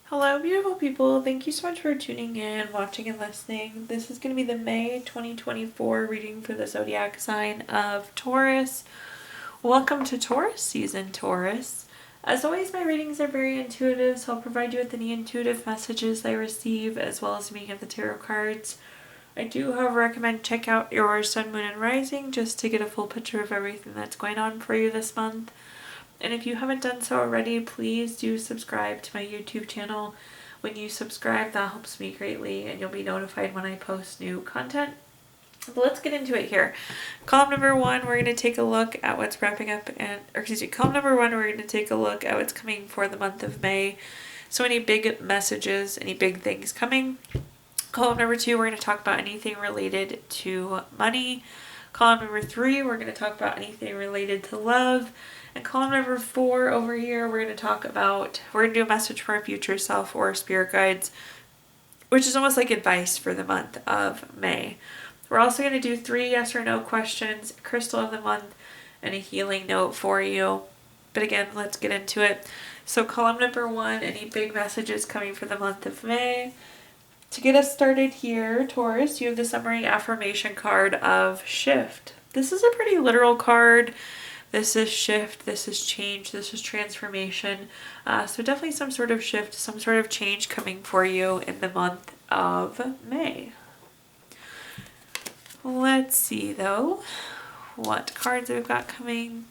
Hello, beautiful people. Thank you so much for tuning in, watching, and listening. This is going to be the May 2024 reading for the zodiac sign of Taurus. Welcome to Taurus season, Taurus. As always, my readings are very intuitive, so I'll provide you with any intuitive messages I receive, as well as the meaning of the tarot cards. I do, however, recommend check out your sun, moon, and rising just to get a full picture of everything that's going on for you this month. And if you haven't done so already, please do subscribe to my YouTube channel. When you subscribe, that helps me greatly, and you'll be notified when I post new content. But let's get into it here. Column number one, we're going to take a look at what's wrapping up, column number one, we're going to take a look at what's coming for the month of May. So any big messages, any big things coming. Column number two, we're going to talk about anything related to money. Column number three, we're going to talk about anything related to love. And column number four over here, we're going to do a message for our future self or spirit guides, which is almost like advice for the month of May. We're also going to do 3 yes or no questions, crystal of the month, and a healing note for you. But again, let's get into it. So column number one, any big messages coming for the month of May. To get us started here, Taurus, you have the summary affirmation card of shift. This is a pretty literal card. This is shift, this is change, this is transformation. So definitely some sort of shift, some sort of change coming for you in the month of May. Let's see though what cards we've got coming.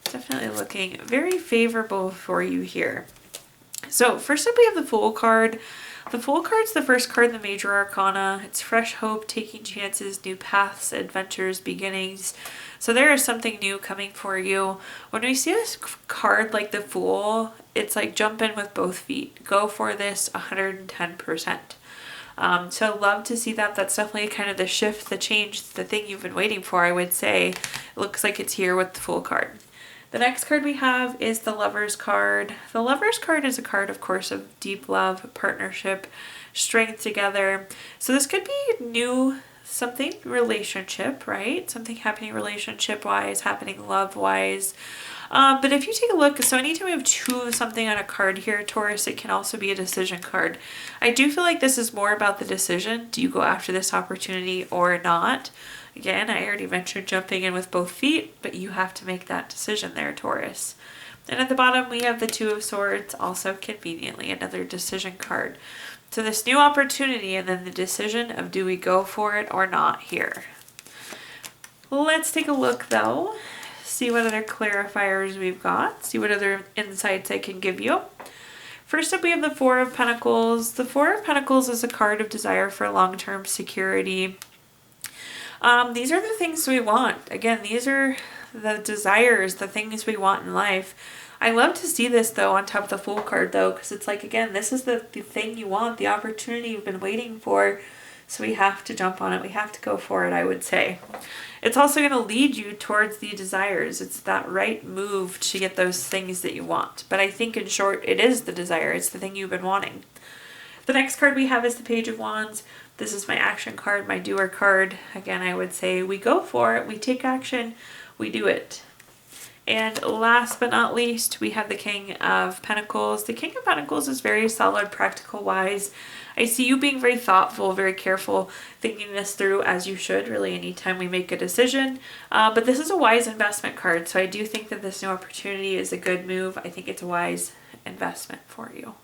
Definitely looking very favorable for you here. So first up we have the Fool card. The Fool card's the first card in the major arcana. It's fresh hope, taking chances, new paths, adventures, beginnings. So there is something new coming for you. When we see a card like the Fool, it's like jump in with both feet. Go for this 110%. So love to see that. That's definitely kind of the shift, the change, the thing you've been waiting for, I would say. It looks like it's here with the Fool card. The next card we have is the Lover's card. The Lover's card is a card, of course, of deep love, partnership, strength together. So this could be new, something relationship, right? Something happening relationship-wise, happening love-wise. But if you take a look, so anytime we have 2 of something on a card here, Taurus, it can also be a decision card. I do feel like this is more about the decision. Do you go after this opportunity or not? Again, I already mentioned jumping in with both feet, but you have to make that decision there, Taurus. And at the bottom, we have the 2 of Swords, also conveniently another decision card. So this new opportunity and then the decision of do we go for it or not here. Let's take a look though, see what other clarifiers we've got, see what other insights I can give you. First up, we have the 4 of Pentacles. The 4 of Pentacles is a card of desire for long-term security. These are the things we want. Again, these are the desires, the things we want in life. I love to see this though on top of the Fool card though, because it's like, again, this is the thing you want, the opportunity you've been waiting for. So we have to jump on it. We have to go for it, I would say. It's also going to lead you towards the desires. It's that right move to get those things that you want. But I think in short, it is the desire. It's the thing you've been wanting. The next card we have is the Page of Wands. This is my action card, my doer card. Again, I would say we go for it, we take action, we do it. And last but not least, we have the King of Pentacles. The King of Pentacles is very solid, practical wise. I see you being very thoughtful, very careful, thinking this through as you should, really, anytime we make a decision. But this is a wise investment card, so I do think that this new opportunity is a good move. I think it's a wise investment for you.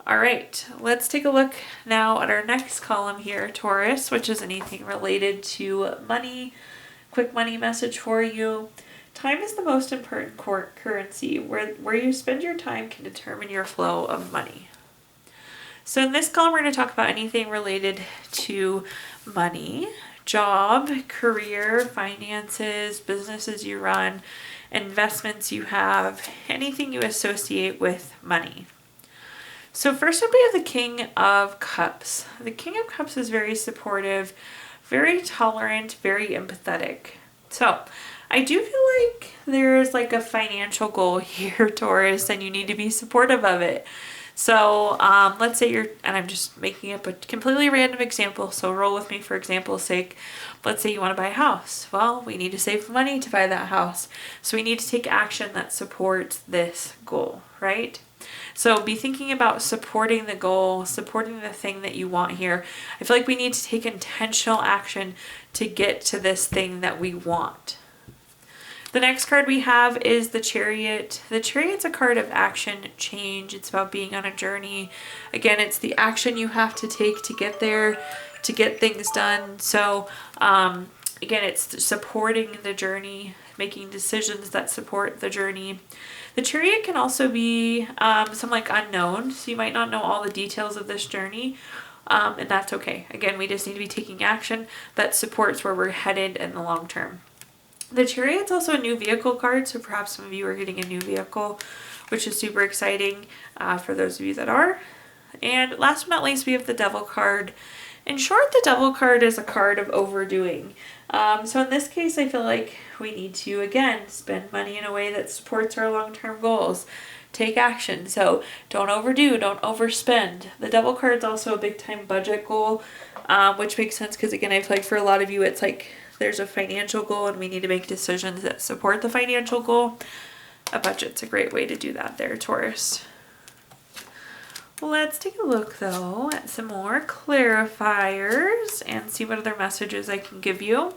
All right, let's take a look now at our next column here, Taurus, which is anything related to money. Quick money message for you. Time is the most important currency. Where you spend your time can determine your flow of money. So in this column, we're going to talk about anything related to money, job, career, finances, businesses you run, investments you have, anything you associate with money. So first up, we have the King of Cups. The King of Cups is very supportive, very tolerant, very empathetic. So I do feel like there's like a financial goal here, Taurus, and you need to be supportive of it. So let's say and I'm just making up a completely random example, so roll with me for example's sake. Let's say you want to buy a house. Well, we need to save money to buy that house. So we need to take action that supports this goal, right? So be thinking about supporting the goal, supporting the thing that you want here. I feel like we need to take intentional action to get to this thing that we want. The next card we have is the Chariot. The Chariot's a card of action, change. It's about being on a journey. Again, it's the action you have to take to get there, to get things done. So, again, it's supporting the journey, making decisions that support the journey. The Chariot can also be some like unknown, so you might not know all the details of this journey, and that's okay. Again, we just need to be taking action that supports where we're headed in the long term. The Chariot's also a new vehicle card, so perhaps some of you are getting a new vehicle, which is super exciting for those of you that are. And last but not least, we have the Devil card. In short, the Devil card is a card of overdoing. So in this case, I feel like we need to, again, spend money in a way that supports our long-term goals. Take action. So don't overdo, don't overspend. The Devil card is also a big-time budget goal, which makes sense because, again, I feel like for a lot of you, it's like there's a financial goal and we need to make decisions that support the financial goal. A budget's a great way to do that there, Taurus. Let's take a look though at some more clarifiers and see what other messages I can give you.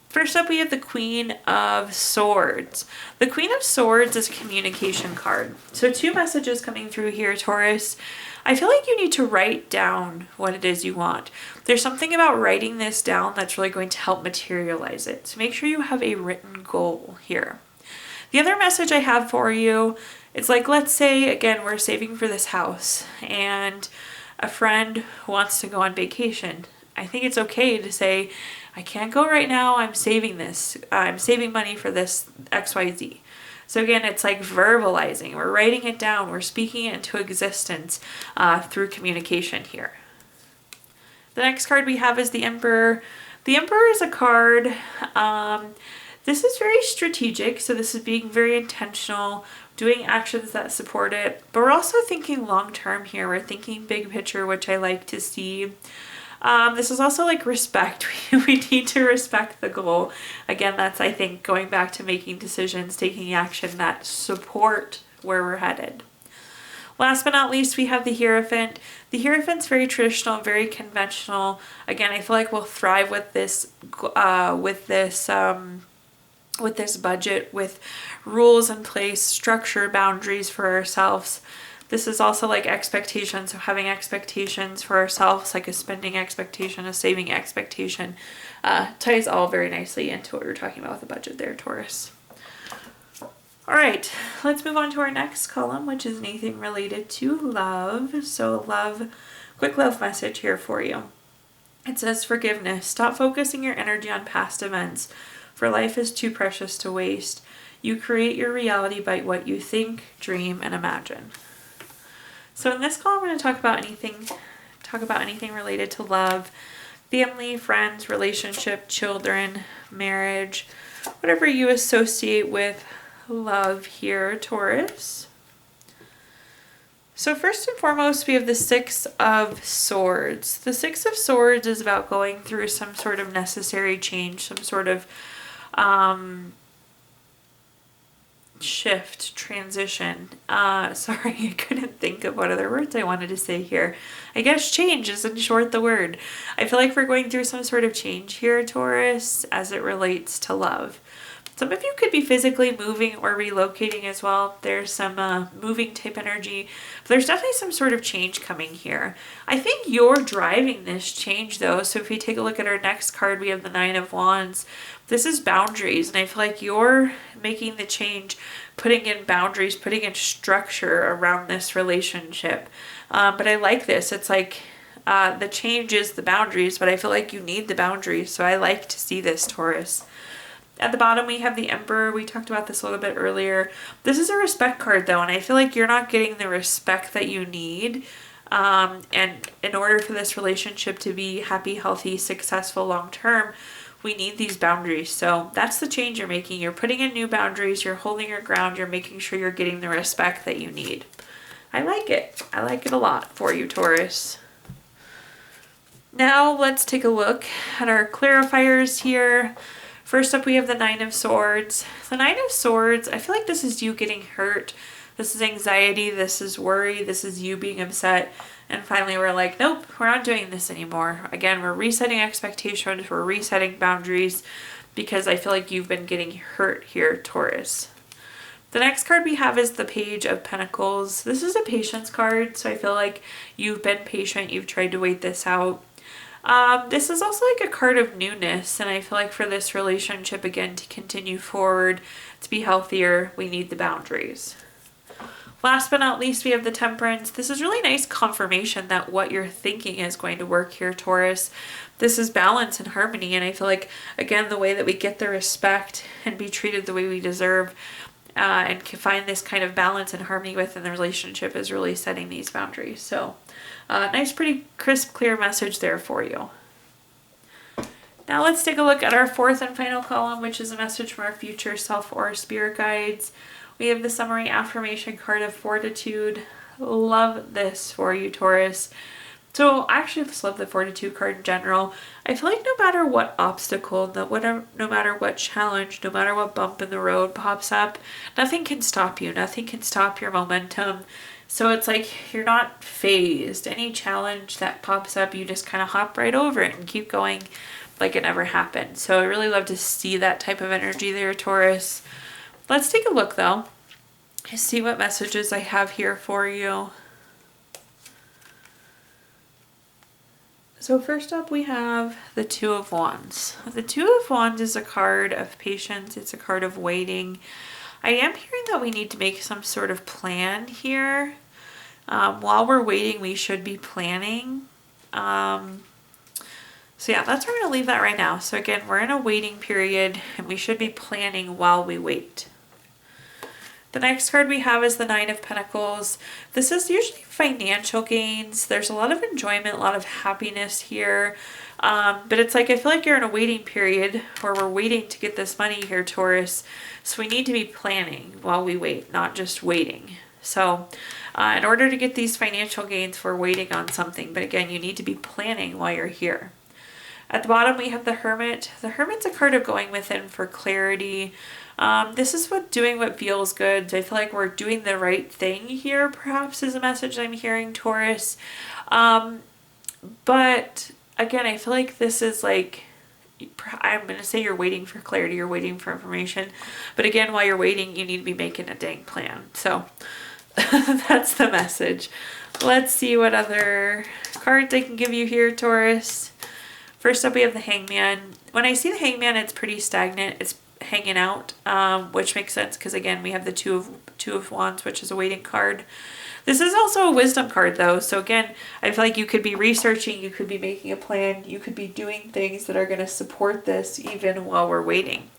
First up, we have the Queen of Swords. The Queen of Swords is a communication card. So two messages coming through here, Taurus. I feel like you need to write down what it is you want. There's something about writing this down that's really going to help materialize it. So make sure you have a written goal here. The other message I have for you, it's like, let's say, again, we're saving for this house and a friend wants to go on vacation. I think it's okay to say, I can't go right now, I'm saving this. I'm saving money for this XYZ. So again, it's like verbalizing. We're writing it down. We're speaking it into existence through communication here. The next card we have is the Emperor. The Emperor is a card. This is very strategic. So this is being very intentional, doing actions that support it. But we're also thinking long term here. We're thinking big picture, which I like to see. This is also like respect. We need to respect the goal. Again, that's, I think, going back to making decisions, taking action that support where we're headed. Last but not least, we have the Hierophant. The Hierophant's very traditional, very conventional. Again, I feel like we'll thrive with this budget, with rules in place, structure, boundaries for ourselves. This is also like expectations, so having expectations for ourselves, like a spending expectation, a saving expectation, ties all very nicely into what we were talking about with the budget there, Taurus. All right, let's move on to our next column, which is anything related to love. So love, quick love message here for you. It says forgiveness. Stop focusing your energy on past events, for life is too precious to waste. You create your reality by what you think, dream, and imagine. So in this call, we're going to talk about anything related to love, family, friends, relationship, children, marriage, whatever you associate with love here, Taurus. So first and foremost, we have the Six of Swords. The Six of Swords is about going through some sort of necessary change, some sort of shift, transition. Sorry, I couldn't think of what other words I wanted to say here. I guess change is in short the word. I feel like we're going through some sort of change here, Taurus, as it relates to love. Some of you could be physically moving or relocating as well. There's some moving type energy, but there's definitely some sort of change coming here. I think you're driving this change though. So if we take a look at our next card, we have the Nine of Wands. This is boundaries, and I feel like you're making the change, putting in boundaries, putting in structure around this relationship. But I like this. It's like the change is the boundaries, but I feel like you need the boundaries. So I like to see this, Taurus. At the bottom, we have the Emperor. We talked about this a little bit earlier. This is a respect card, though, and I feel like you're not getting the respect that you need. And in order for this relationship to be happy, healthy, successful, long-term, we need these boundaries. So that's the change you're making. You're putting in new boundaries. You're holding your ground. You're making sure you're getting the respect that you need. I like it. I like it a lot for you, Taurus. Now let's take a look at our clarifiers here. First up, we have the Nine of Swords. The Nine of Swords, I feel like this is you getting hurt. This is anxiety, this is worry, this is you being upset. And finally we're like, nope, we're not doing this anymore. Again, we're resetting expectations, we're resetting boundaries, because I feel like you've been getting hurt here, Taurus. The next card we have is the Page of Pentacles. This is a patience card, so I feel like you've been patient, you've tried to wait this out. This is also like a card of newness, and I feel like for this relationship, again, to continue forward, to be healthier, we need the boundaries. Last but not least, we have the Temperance. This is really nice confirmation that what you're thinking is going to work here, Taurus. This is balance and harmony, and I feel like, again, the way that we get the respect and be treated the way we deserve, and can find this kind of balance and harmony within the relationship is really setting these boundaries. So, nice, pretty crisp, clear message there for you. Now let's take a look at our fourth and final column, which is a message from our future self or spirit guides. We have the summary affirmation card of Fortitude. Love this for you, Taurus. So I actually just love the Fortitude card in general. I feel like no matter what obstacle, no matter what challenge, no matter what bump in the road pops up, nothing can stop you. Nothing can stop your momentum. So it's like you're not phased. Any challenge that pops up, you just kind of hop right over it and keep going like it never happened. So I really love to see that type of energy there, Taurus. Let's take a look though. See what messages I have here for you. So first up we have the Two of Wands. The Two of Wands is a card of patience. It's a card of waiting. I am hearing that we need to make some sort of plan here. While we're waiting, we should be planning. So yeah, that's where we're going to leave that right now. So again, we're in a waiting period and we should be planning while we wait. The next card we have is the Nine of Pentacles. This is usually financial gains. There's a lot of enjoyment, a lot of happiness here. But it's like, I feel like you're in a waiting period where we're waiting to get this money here, Taurus. So we need to be planning while we wait, not just waiting. So in order to get these financial gains, we're waiting on something. But again, you need to be planning while you're here. At the bottom, we have the Hermit. The Hermit's a card of going within for clarity. This is doing what feels good. So I feel like we're doing the right thing here, perhaps, is a message I'm hearing, Taurus. But again, I feel like this is like, I'm going to say you're waiting for clarity, you're waiting for information. But again, while you're waiting, you need to be making a dang plan. So that's the message. Let's see what other cards I can give you here, Taurus. First up, we have the Hangman. When I see the Hangman, it's pretty stagnant. It's hanging out, which makes sense because again, we have the Two of Wands, which is a waiting card. This is also a wisdom card though. So again, I feel like you could be researching, you could be making a plan, you could be doing things that are going to support this even while we're waiting.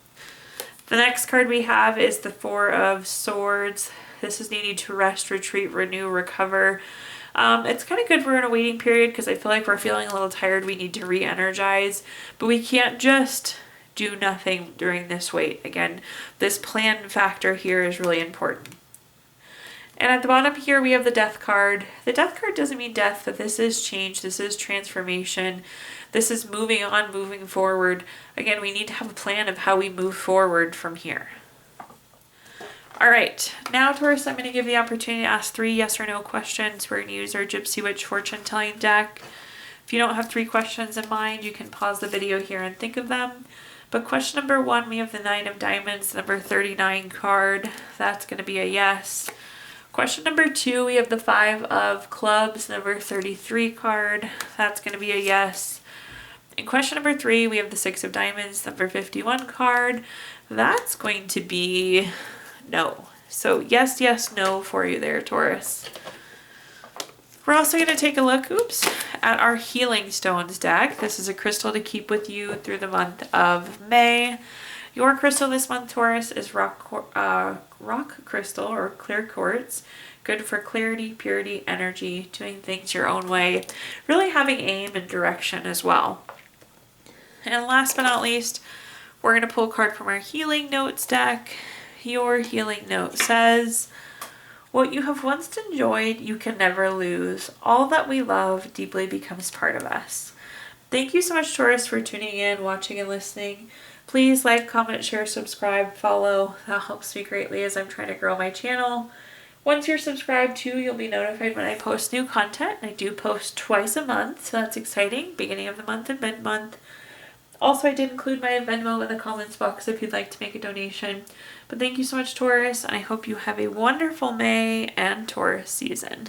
The next card we have is the Four of Swords. This is needing to rest, retreat, renew, recover. It's kind of good we're in a waiting period because I feel like we're feeling a little tired. We need to re-energize, but we can't just do nothing during this wait. Again, this plan factor here is really important. And at the bottom here, we have the Death card. The Death card doesn't mean death, but this is change. This is transformation. This is moving on, moving forward. Again, we need to have a plan of how we move forward from here. All right, now Taurus, I'm going to give you the opportunity to ask 3 yes or no questions. We're going to use our Gypsy Witch fortune telling deck. If you don't have 3 questions in mind, you can pause the video here and think of them. But question number 1, we have the Nine of Diamonds, number 39 card. That's going to be a yes. Question number 2, we have the Five of Clubs, number 33 card. That's going to be a yes. And question number 3, we have the Six of Diamonds, number 51 card. That's going to be no. So yes, yes, no for you there, Taurus. We're also going to take a look, at our Healing Stones deck. This is a crystal to keep with you through the month of May. Your crystal this month, Taurus, is rock crystal or clear quartz. Good for clarity, purity, energy, doing things your own way, really having aim and direction as well. And last but not least, we're going to pull a card from our Healing Notes deck. Your healing note says, what you have once enjoyed, you can never lose. All that we love deeply becomes part of us. Thank you so much, Taurus, for tuning in, watching, and listening. Please like, comment, share, subscribe, follow. That helps me greatly as I'm trying to grow my channel. Once you're subscribed too, you'll be notified when I post new content. I do post twice a month, so that's exciting. Beginning of the month and mid-month. Also, I did include my Venmo in the comments box if you'd like to make a donation. But thank you so much, Taurus, and I hope you have a wonderful May and Taurus season.